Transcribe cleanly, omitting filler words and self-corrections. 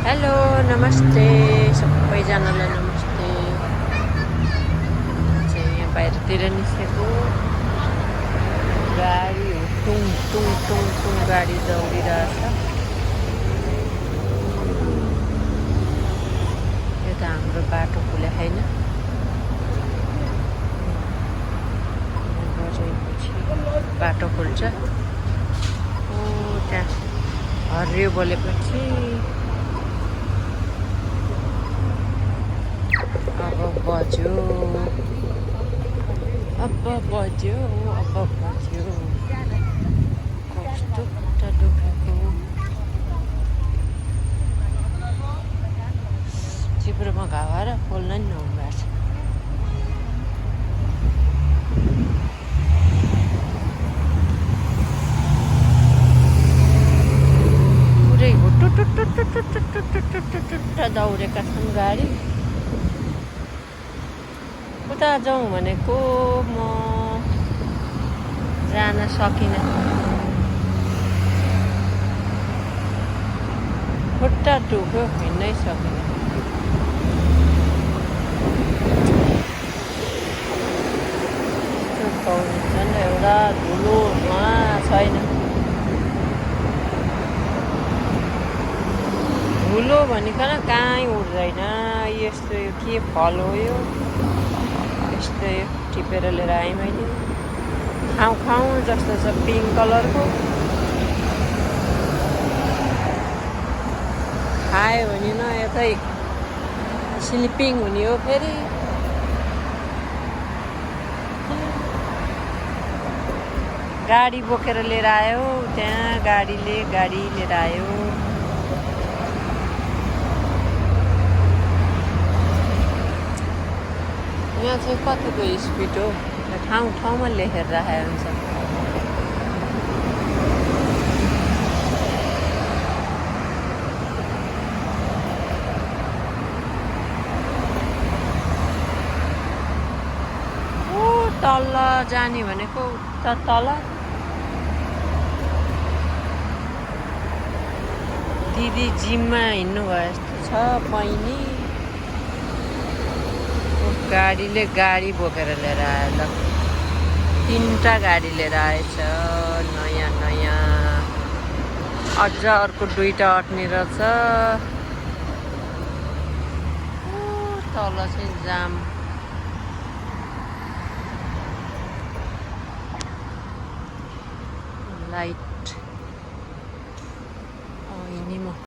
Hello नमस्ते सबैजनालाई नमस्ते। चाहिँ यहाँ बाहिरतिर निस्केको गाडी हो, टुङ टुङ टुङ टुङ गाडी दौडिरहेछ। यो त हाम्रो बाटो खुले छैन। बजेपछि बाटो खुल्छ। ओ त्यहाँ हरियो बोलेपछि अब बज्यो कस्तो खुट्टा दुखेको। चिप्रोमा घाउ आएर खोल्न नि नहुनु भएको छ। पुरै हुटुटुटुटुटुटुटुटुटुटुटुट दौडेका छन् गाडी। उता जाउँ भनेको म जान सकिनँ। खुट्टा दुख्यो, हिँड्नै सकिनँ। झन् एउटा धुलो छैन। धुलो भनिकन कहीँ उड्दैन। यस्तो यो के फल हो यो? यस्तो टिपेर लिएर आएँ मैले। खाउँ खाउँ जस्तो छ, पिङ्क कलरको। खायो भने न यतै स्लिपिङ हुने हो फेरि। गाडी बोकेर लिएर आयो, त्यहाँ गाडीले गाडी लिएर आयो। यहाँ चाहिँ कतिको स्पिड हो ठाउँ ठाउँमा लेखेर राखेको हुन्छ। ओ तल जाने भनेको उता तल दिदी जिममा हिँड्नु भयो जस्तो छ। बहिनी गाडीले गाडी बोकेर लिएर आयो। ल 3टा गाडी लिएर आएछ नयाँ नयाँ। अझ अर्को 2टा अट्ने रहेछ। तल चाहिँ जाम। लाइट